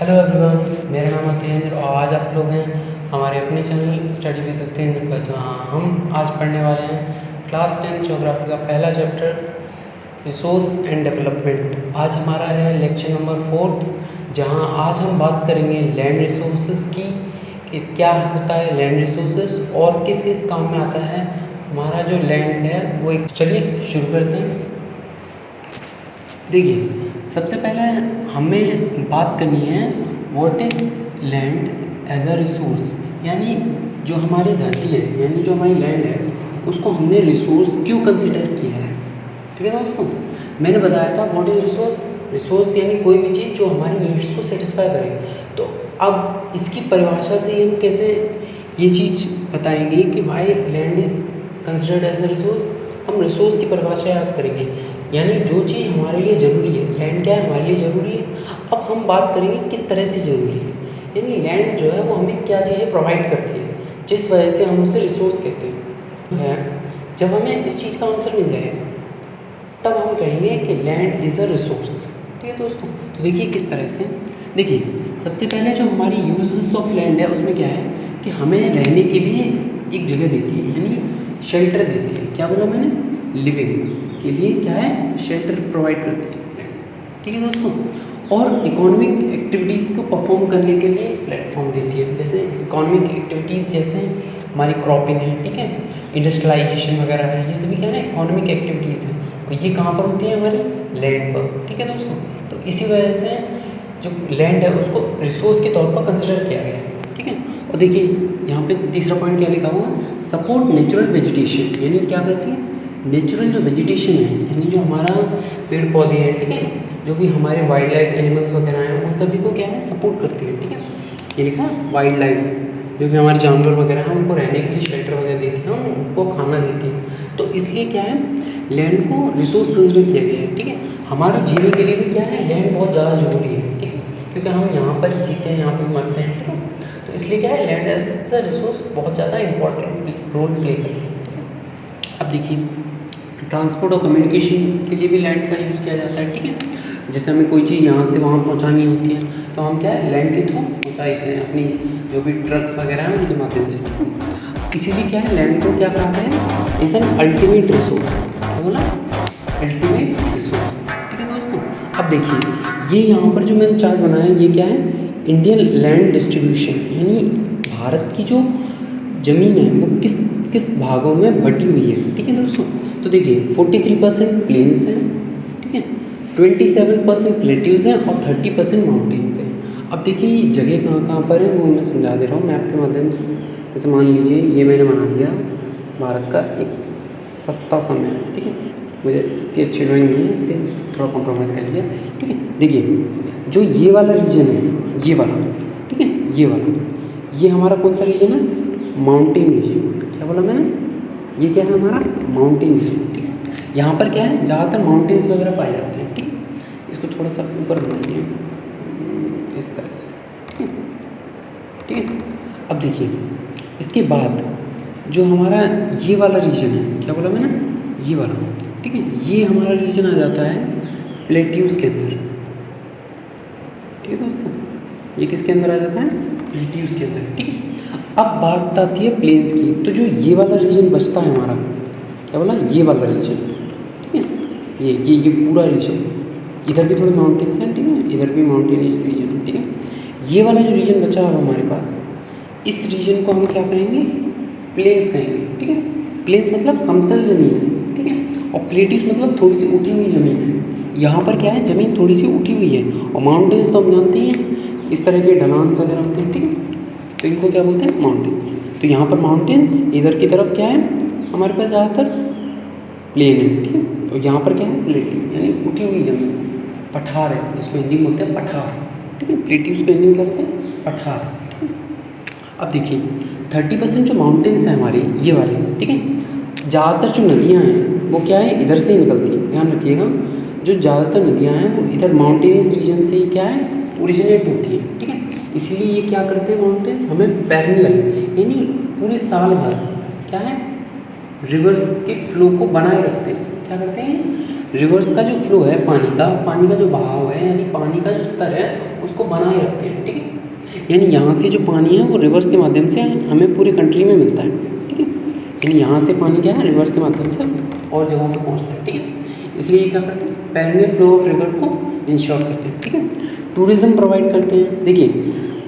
Hello everyone, मेरा नाम है तेंद्र और आज आप लोग हैं हमारे अपने चैनल स्टडी विद तेंद्र पर, जहाँ हम आज पढ़ने वाले हैं क्लास 10 ज्योग्राफी का पहला चैप्टर रिसोर्स एंड डेवलपमेंट। आज हमारा है लेक्चर नंबर 4, जहाँ आज हम बात करेंगे लैंड रिसोर्सेज की कि क्या होता है लैंड रिसोर्सेज और किस किस काम में आता है हमारा जो लैंड है वो। चलिए शुरू करते हैं। देखिए, सबसे पहले हमें बात करनी है what is land as a resource, यानी जो हमारी धरती है यानी जो हमारी लैंड है उसको हमने रिसोर्स क्यों कंसिडर किया है। ठीक है दोस्तों, मैंने बताया था व्हाट इज़ रिसोर्स। रिसोर्स यानी कोई भी चीज़ जो हमारी नीड्स को सेटिस्फाई करे। तो अब इसकी परिभाषा से हम कैसे ये चीज़ बताएंगे कि भाई land is considered as a resource. हम रिसोर्स की परिभाषा याद करेंगे, यानी जो चीज़ हमारे लिए ज़रूरी है। लैंड क्या है, हमारे लिए ज़रूरी है। अब हम बात करेंगे किस तरह से ज़रूरी है, यानी लैंड जो है वो हमें क्या चीज़ें प्रोवाइड करती है जिस वजह से हम उसे रिसोर्स कहते हैं। जब हमें इस चीज़ का आंसर मिल जाएगा तब हम कहेंगे कि लैंड इज़ अ रिसोर्स। ठीक है दोस्तों, तो देखिए किस तरह से। देखिए, सबसे पहले जो हमारी यूजेस ऑफ लैंड है उसमें क्या है कि हमें रहने के लिए एक जगह देती है, यानी शेल्टर देती है। क्या बोला मैंने, लिविंग के लिए क्या है, शेल्टर प्रोवाइड करती है। ठीक है दोस्तों, और इकोनॉमिक एक्टिविटीज़ को परफॉर्म करने के लिए प्लेटफॉर्म देती है। जैसे इकोनॉमिक एक्टिविटीज़ जैसे हमारी क्रॉपिंग है, ठीक है, इंडस्ट्रियलाइजेशन वगैरह है, ये सभी क्या है, इकोनॉमिक एक्टिविटीज़ हैं और ये कहाँ पर होती है, हमारी लैंड पर। ठीक है दोस्तों, तो इसी वजह से जो लैंड है उसको रिसोर्स के तौर पर कंसिडर किया गया है। ठीक है, और देखिए यहाँ पे तीसरा पॉइंट क्या लिखा हुआ है, सपोर्ट नेचुरल वेजिटेशन, यानी क्या करती है, नेचुरल जो वेजिटेशन है यानी जो हमारा पेड़ पौधे हैं, ठीक है, जो भी हमारे वाइल्ड लाइफ एनिमल्स वगैरह हैं उन सभी को क्या है, सपोर्ट करती है। ठीक है, ये लिखा वाइल्ड लाइफ, जो भी हमारे जानवर वगैरह हैं उनको रहने के लिए शेल्टर वगैरह देती है, उनको खाना देती है। तो इसलिए क्या है, लैंड को रिसोर्स कंसिडर किया गया है। ठीक है, हमारे जीने के लिए भी क्या है, लैंड बहुत ज़्यादा ज़रूरी है। ठीक है, क्योंकि हम यहाँ पर जीते हैं, यहाँ पर मरते हैं। ठीक है, तो इसलिए क्या है, लैंड एज अ रिसोर्स बहुत ज़्यादा इंपॉर्टेंट रोल प्ले करती है। अब देखिए, ट्रांसपोर्ट और कम्युनिकेशन के लिए भी लैंड का यूज़ किया जाता है। ठीक है, जैसे हमें कोई चीज़ यहाँ से वहाँ पहुँचानी होती है तो हम क्या है, लैंड के थ्रू पहुँचा देते हैं अपनी जो भी ट्रक्स वगैरह हैं उनके माध्यम से। ठीक है, इसीलिए क्या है, लैंड को क्या कहते हैं, इज एन अल्टीमेट रिसोर्स। क्या बोला, अल्टीमेट रिसोर्स। ठीक है दोस्तों, अब देखिए ये यहाँ पर जो मैंने चार्ट बनाया है ये क्या है, इंडियन लैंड डिस्ट्रीब्यूशन, यानी भारत की जो ज़मीन है वो किस किस भागों में बटी हुई है। ठीक है दोस्तों, तो देखिए 43% प्लेन्स हैं, ठीक है, 27% प्लेट्यूज हैं और 30% माउंटेन्स हैं। अब देखिए ये जगह कहाँ कहाँ पर है वो मैं समझा दे रहा हूँ मैप के माध्यम से। जैसे मान लीजिए ये मैंने बना दिया भारत का एक सस्ता सा मैप। ठीक है, मुझे इतनी अच्छी ड्राइंग नहीं है इसलिए थोड़ा कॉम्प्रोमाइज़ कर लिया। ठीक है, देखिए जो ये वाला रीजन है, ये वाला, ठीक है, ये वाला, ये हमारा कौन सा रीजन है, माउंटेन रीजन। क्या बोला मैंने, ये क्या है, हमारा माउंटेन रीजन। ठीक है, यहाँ पर क्या है, ज़्यादातर माउंटेन्स वगैरह पाए जाते हैं। ठीक है, इसको थोड़ा सा ऊपर बनाइए इस तरह से। ठीक है, ठीक है, अब देखिए इसके बाद जो हमारा ये वाला रीजन है, क्या बोला मैंने, ये वाला, ठीक है, ये हमारा रीजन आ जाता है प्लेट्यूज के अंदर। ठीक है दोस्तों, ये किसके अंदर आ जाता है, प्लेट्यूज के अंदर। ठीक है, अब बात आती है प्लेन्स की, तो जो ये वाला रीजन बचता है हमारा, क्या बोला, ये वाला रीजन, ठीक है, ये पूरा रीजन, इधर भी थोड़े माउंटेन हैं, ठीक है, इधर भी माउंटेनियस रीजन है। ठीक है, ये वाला जो रीजन बचा है हमारे पास, इस रीजन को हम क्या कहेंगे, प्लेन्स कहेंगे। ठीक है, प्लेन्स मतलब समतल ज़मीन है। ठीक है, और प्लेट्यूज मतलब थोड़ी सी उठी हुई ज़मीन है। यहाँ पर क्या है, ज़मीन थोड़ी सी उठी हुई है, और माउंटेन्स तो हम जानते ही हैं इस तरह के ढलान वगैरह होते हैं। ठीक है, तो इनको क्या बोलते हैं, माउंटेन्स। तो यहाँ पर माउंटेन्स, इधर की तरफ क्या है, हमारे पास ज़्यादातर प्लेन है। ठीक है, तो यहाँ पर क्या है, प्लेट्यू, यानी उठी हुई ज़मीन, पठार है जिसको हिंदी में बोलते हैं पठार। ठीक है, प्लेट्यूज को हिंदी में क्या बोलते हैं, पठार। ठीक है, अब देखिए 30% जो माउंटेन्स हैं हमारे ये वाले, ठीक है, ज़्यादातर जो नदियाँ हैं वो क्या है, इधर से ही निकलती हैं। ध्यान रखिएगा, जो ज़्यादातर नदियाँ हैं वो इधर माउंटेनियस रीजन से ही क्या है, ओरिजिनेट होती है। ठीक है, इसीलिए ये क्या करते हैं, माउंटेन्स हमें पेरिनियल, यानी पूरे साल भर क्या है, रिवर्स के फ्लो को बनाए रखते हैं। क्या करते हैं, रिवर्स का जो फ्लो है पानी का जो बहाव है, यानी पानी का जो स्तर है उसको बनाए रखते हैं, ठीक है। यानी यहाँ से जो पानी है वो रिवर्स के माध्यम से हमें पूरी कंट्री में मिलता है, ठीक है। यानी यहाँ से पानी क्या है, रिवर्स के माध्यम से और जगहों पर पहुँचता है, ठीक है। इसलिए क्या करते हैं, पैरेलल फ्लो ऑफ रिवर को इंश्योर करते हैं, ठीक है। टूरिज्म प्रोवाइड करते हैं। देखिए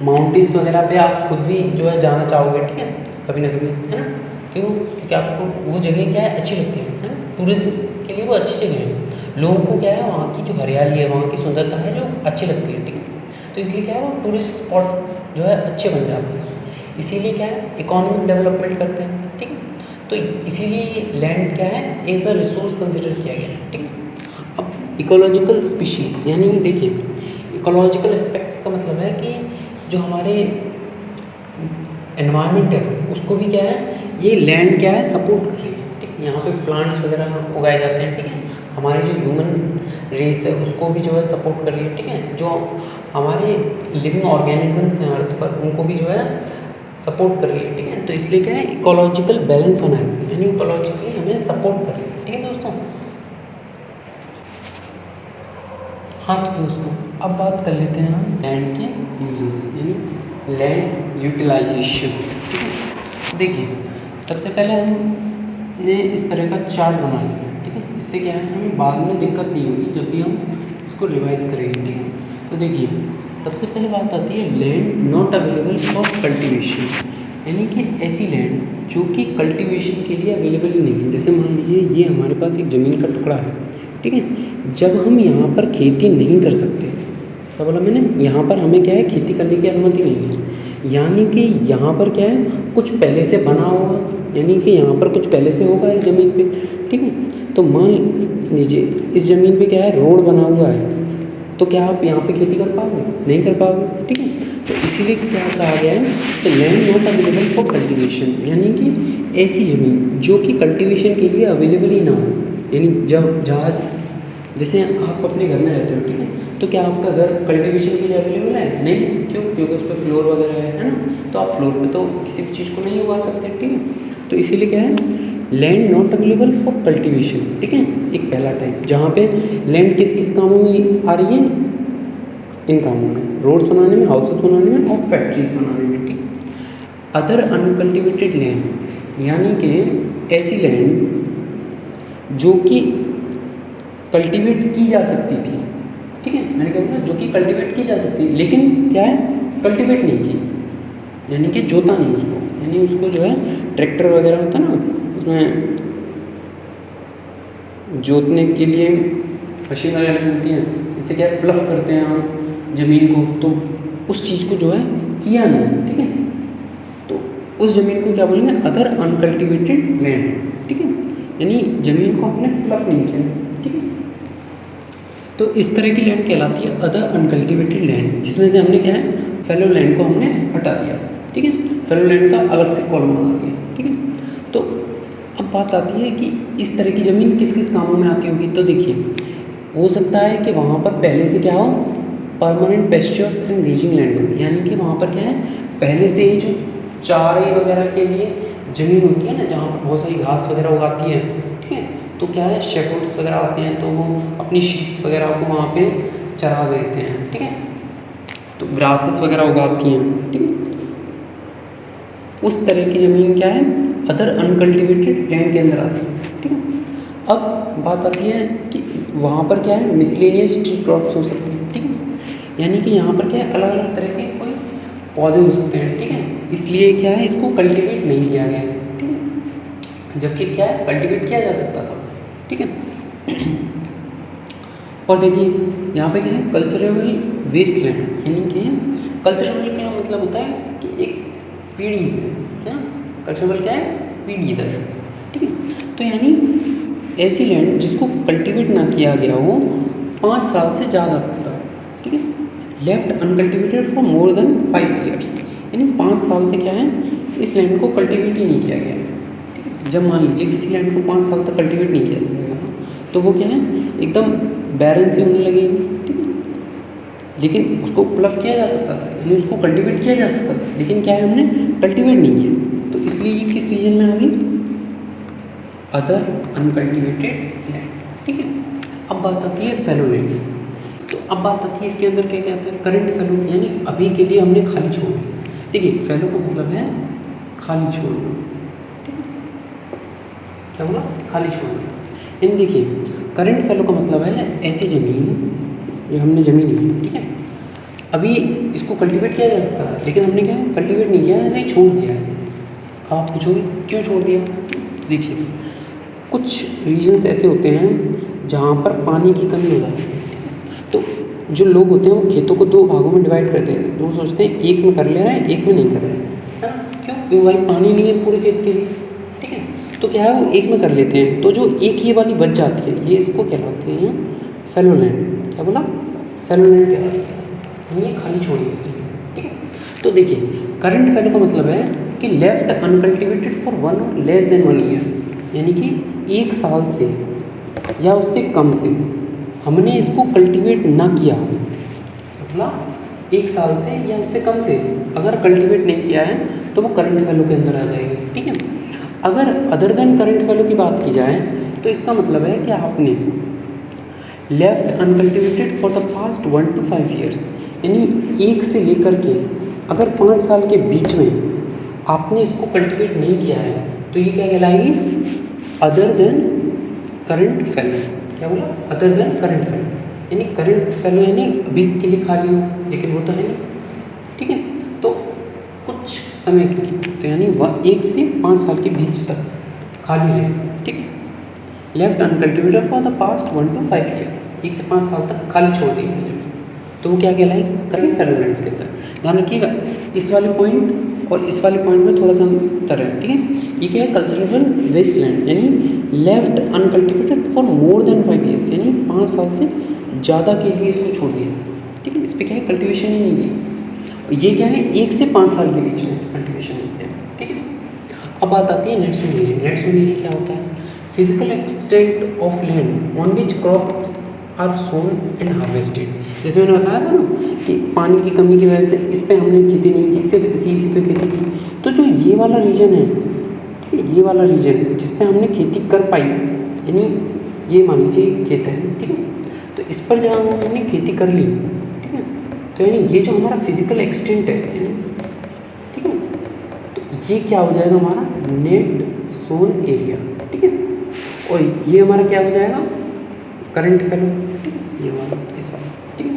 माउंटेन्स वगैरह पे आप खुद भी जो है जाना चाहोगे, ठीक है, कभी ना कभी, है ना। क्यों? क्योंकि आपको वो जगह क्या है, अच्छी लगती है ना। टूरिज्म के लिए वो अच्छी जगह है, लोगों को क्या है वहाँ की जो हरियाली है, वहाँ की सुंदरता है जो अच्छी लगती है, ठीक है। तो इसलिए क्या है, वो टूरिस्ट स्पॉट जो है अच्छे बन जाते हैं। इसीलिए क्या है, इकोनॉमिक डेवलपमेंट करते हैं, ठीक है। तो इसीलिए लैंड क्या है, एज अ रिसोर्स कंसिडर किया गया है, ठीक है। अब इकोलॉजिकल स्पीशीज़, यानी देखिए इकोलॉजिकल एस्पेक्ट्स का मतलब है कि जो हमारे एनवायरनमेंट है उसको भी क्या है, ये लैंड क्या है, सपोर्ट कर रही है, ठीक है। यहाँ पे प्लांट्स वगैरह उगाए जाते हैं, ठीक है। हमारी जो ह्यूमन रेस है उसको भी जो है सपोर्ट कर रही है, ठीक है। जो हमारे लिविंग ऑर्गेनिजम्स हैं अर्थ पर, उनको भी जो है सपोर्ट कर रही है, ठीक है। तो इसलिए क्या है, इकोलॉजिकल बैलेंस बनाए रखती है, यानी इकोलॉजिकली हमें सपोर्ट कर रही है, ठीक है दोस्तों। हाँ तो दोस्तों अब बात कर लेते हैं हम लैंड के यूजेस, यानी लैंड यूटिलाइजेशन, ठीक है। देखिए सबसे पहले हमने इस तरह का चार्ट बना लिया, ठीक है। इससे क्या है, हमें बाद में दिक्कत नहीं होगी जब भी हम इसको रिवाइज करेंगे, ठीक है। तो देखिए सबसे पहले बात आती है land not available for cultivation, यानी कि ऐसी लैंड जो कि कल्टीवेशन के लिए अवेलेबल ही नहीं है। जैसे मान लीजिए ये हमारे पास एक ज़मीन का टुकड़ा है, ठीक है। जब हम यहाँ पर खेती नहीं कर सकते, क्या बोला मैंने, यहाँ पर हमें क्या है, खेती करने की अनुमति नहीं है, यानी कि यहाँ पर क्या है, कुछ पहले से बना होगा, यानी कि यहाँ पर कुछ पहले से होगा इस ज़मीन पे, ठीक है। तो मान लीजिए इस ज़मीन पे क्या है, रोड बना हुआ है, तो क्या आप यहाँ पे खेती कर पाओगे, नहीं कर पाओगे, ठीक है। तो इसीलिए क्या कहा गया है कि land not available for cultivation, यानी कि ऐसी ज़मीन जो कि कल्टीवेशन के लिए अवेलेबल ही ना हो। यानी जब जहाँ जैसे आप अपने घर में रहते हो, ठीक है, तो क्या आपका घर कल्टीवेशन के लिए अवेलेबल है? नहीं। क्यों? क्योंकि उस पर फ्लोर वगैरह है ना, तो आप फ्लोर पे तो किसी भी चीज़ को नहीं उगा सकते, ठीक है। तो इसीलिए क्या है, land not available for cultivation, ठीक है, एक पहला टाइप। जहाँ पे लैंड किस किस कामों में आ रही है, इन कामों में, रोड्स बनाने में, हाउसेस बनाने में और फैक्ट्रीज बनाने में, ठीक। अदर अनकल्टिवेटेड लैंड, यानी कि ऐसी लैंड जो कि कल्टीवेट की जा सकती थी, ठीक है। मैंने क्या बोला, जो कि कल्टीवेट की जा सकती, लेकिन क्या है, कल्टीवेट नहीं की, यानी कि जोता नहीं उसको, यानी उसको जो है ट्रैक्टर वगैरह होता है ना, उसमें जोतने के लिए मशीन वगैरह मिलती है, जिससे क्या है, प्लफ करते हैं हम ज़मीन को, तो उस चीज़ को जो है किया नहीं, ठीक है। तो उस ज़मीन को क्या बोलेंगे, अदर अनकल्टिवेटेड लैंड, ठीक है। यानी ज़मीन को हमने प्लफ नहीं किया, ठीक है। तो इस तरह की लैंड कहलाती है अदर अनकल्टिवेटेड लैंड, जिसमें से हमने क्या है, फैलो लैंड को हमने हटा दिया, ठीक है। फैलो लैंड का अलग से कॉलम बना दिया, ठीक है। तो अब बात आती है कि इस तरह की ज़मीन किस किस कामों में आती होगी। तो देखिए हो सकता है कि वहाँ पर पहले से क्या हो, permanent pastures and grazing land हो, यानी कि वहाँ पर क्या है, पहले से ही जो चारे वगैरह के लिए ज़मीन होती है ना, जहाँ पर बहुत सारी घास वगैरह उगाती है, ठीक है। तो क्या है, शेफर्ड्स वगैरह आते हैं तो वो अपनी शीप्स वगैरह को वहाँ पे चरा देते हैं, ठीक है। तो ग्रासेस वगैरह उगाती हैं, ठीक है। उस तरह की ज़मीन क्या है, अदर अनकल्टिवेटेड लैंड के अंदर आती है, ठीक है। अब बात आती है कि वहाँ पर क्या है, मिसलेनियस ट्री क्रॉप्स हो सकते हैं, ठीक है। यानी कि यहाँ पर क्या है, अलग अलग तरह के कोई पौधे हो सकते हैं, ठीक है। इसलिए क्या है, इसको कल्टीवेट नहीं किया गया है, ठीक है। जबकि क्या है, कल्टीवेट किया जा सकता था, ठीक है। और देखिए यहाँ पे क्या है, कल्चरल वेस्ट लैंड, यानी कि कल्चरल का मतलब होता है कि एक पीढ़ी है ना, कल्चरल क्या है, पीढ़ी दर, ठीक है। तो यानी ऐसी लैंड जिसको कल्टीवेट ना किया गया हो 5 साल से ज़्यादा तक, ठीक है, left uncultivated for more than 5 years, यानी 5 साल से क्या है, इस लैंड को कल्टीवेट ही नहीं किया गया, ठीक है। जब मान लीजिए किसी लैंड को 5 साल तक कल्टीवेट नहीं किया जाएगा तो वो क्या है, एकदम बैरन से होने लगेगी, ठीक है। लेकिन उसको प्लफ किया जा सकता था, यानी उसको कल्टीवेट किया जा सकता था, लेकिन क्या है, हमने कल्टीवेट नहीं किया। तो इसलिए ये किस रीजन में आ गई, अदर अनकल्टिवेटेड लैंड, ठीक है। अब बात आती है फैलो लैंड्स। तो अब बात आती है इसके अंदर क्या क्या आता है, करंट फैलो यानी अभी के लिए हमने खाली छोड़ दी। देखिए फैलो का मतलब है खाली छोड़ना, ठीक है, क्या बोला, खाली छोड़ना। यानी देखिए करंट फैलो का मतलब है ऐसी ज़मीन जो हमने ज़मीन ली, ठीक है, अभी इसको कल्टीवेट किया जा सकता था लेकिन हमने क्या कल्टीवेट नहीं किया है, ऐसे ही छोड़ दिया है। आप पूछोगे क्यों छोड़ दिया, तो देखिए कुछ रीजन्स ऐसे होते हैं जहाँ पर पानी की कमी हो जाती है, तो जो लोग होते हैं वो खेतों को 2 भागों में डिवाइड करते हैं। तो वो सोचते हैं एक में कर ले रहे हैं, एक में नहीं कर रहे हैं, है ना, क्यों, क्योंकि भाई पानी नहीं है पूरे खेत के लिए, ठीक है, तो क्या है वो एक में कर लेते हैं। तो जो एक ये वाली बच जाती है ये इसको कहलाते हैं फैलो लैंड। क्या बोला, फैलो लैंड कहलाते हैं, ये खाली छोड़ी हुई है, ठीक है। तो देखिए करंट फैलो का मतलब है कि लेफ्ट अनकल्टिवेटेड फॉर 1 और लेस देन 1 ईयर, यानी कि 1 साल से या उससे कम से हमने इसको कल्टीवेट ना किया, मतलब 1 साल से या उससे कम से अगर कल्टीवेट नहीं किया है तो वो करंट फैलो के अंदर आ जाएगी, ठीक है। अगर अदर देन करंट फैलो की बात की जाए तो इसका मतलब है कि आपने left uncultivated for the past 1 to 5 years, यानी 1 से लेकर के अगर 5 साल के बीच में आपने इसको कल्टीवेट नहीं किया है तो ये क्या कहलाएगी, अदर देन करंट फैलो। क्या बोला, अदर देन करंट फैलो, यानी करंट फैलो यानी अभी के लिए खाली हो लेकिन वो तो है नहीं, ठीक है, तो कुछ समय के लिए, तो यानी 1 से 5 साल के बीच तक खाली रहे, ठीक है। Left uncultivated for the past 1 to 5 years, 1 से 5 साल तक खाली छोड़ दी है जमीन, तो वो क्या कहलाएगी, करंट फैलो लैंड्स के अंदर। ध्यान रखिएगा इस वाले पॉइंट और इस वाले पॉइंट में थोड़ा सा अंतर है, ठीक है। ये क्या है, कल्चरेबल वेस्ट लैंड, यानी left uncultivated for more than 5 years, यानी 5 साल से ज़्यादा के लिए इसको छोड़ दिया, ठीक है, इस पर क्या है कल्टिवेशन ही नहीं की। ये क्या है 1 से 5 साल के बीच में कल्टिवेशन है, ठीक है। अब बात आती है net sown area. Net sown area क्या होता है, physical extent of land on which crops are sown and harvested. जैसे मैंने बताया था ना कि पानी की कमी की वजह से इस पे हमने खेती नहीं की, सिर्फ इसी पे खेती की, तो जो ये वाला रीजन है, ठीक है, ये वाला रीजन जिस पे हमने खेती कर पाई, यानी ये मान लीजिए खेत है, ठीक है, तो इस पर जहाँ हमने खेती कर ली, ठीक है, तो यानी ये जो हमारा फिजिकल एक्सटेंट है, ठीक है, तो ये क्या हो जाएगा हमारा नेट सोन एरिया, ठीक है, और ये हमारा क्या हो जाएगा करंट फैलो, ठीक है, ये वाला इस वाला, ठीक है।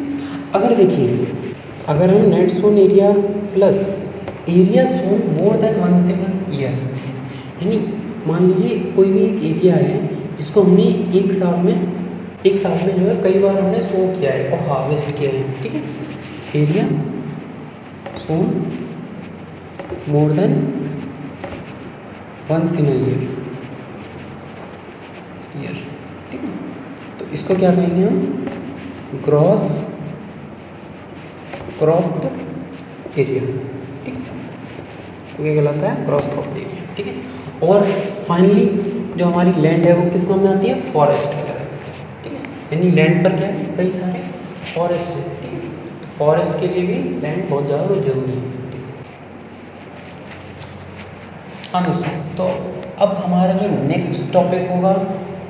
अगर देखिए अगर हम net sown area plus area sown more than 1 single year, यानी मान लीजिए कोई भी एक एरिया है जिसको हमने एक साल में जो है कई बार हमने सो किया है और हार्वेस्ट किया है, ठीक है, area sown more than 1 single year, ठीक है, तो इसको क्या कहेंगे हम, ग्रॉस क्रॉप्ड एरिया, ठीक है, तो क्या कहलाता है ग्रॉस क्रॉप्ड एरिया, ठीक है। और फाइनली जो हमारी लैंड है वो किस काम में आती है, फॉरेस्ट वगैरह, ठीक है, यानी लैंड पर क्या है कई सारे फॉरेस्ट है, ठीक है, तो फॉरेस्ट के लिए भी लैंड बहुत ज़्यादा जरूरी है, ठीक है। हाँ दोस्तों, तो अब हमारा जो नेक्स्ट टॉपिक होगा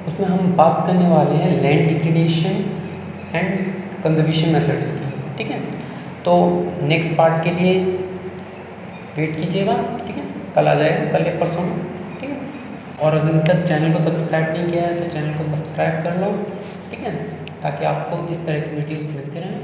उसमें हम बात करने वाले हैं land degradation and conservation methods की, ठीक है। तो नेक्स्ट पार्ट के लिए वेट कीजिएगा, ठीक है, कल आ जाएगा, कल या परसों में, ठीक है। और अगर तक चैनल को सब्सक्राइब नहीं किया है तो चैनल को सब्सक्राइब कर लो, ठीक है, ताकि आपको इस तरह की वीडियोस मिलते रहें।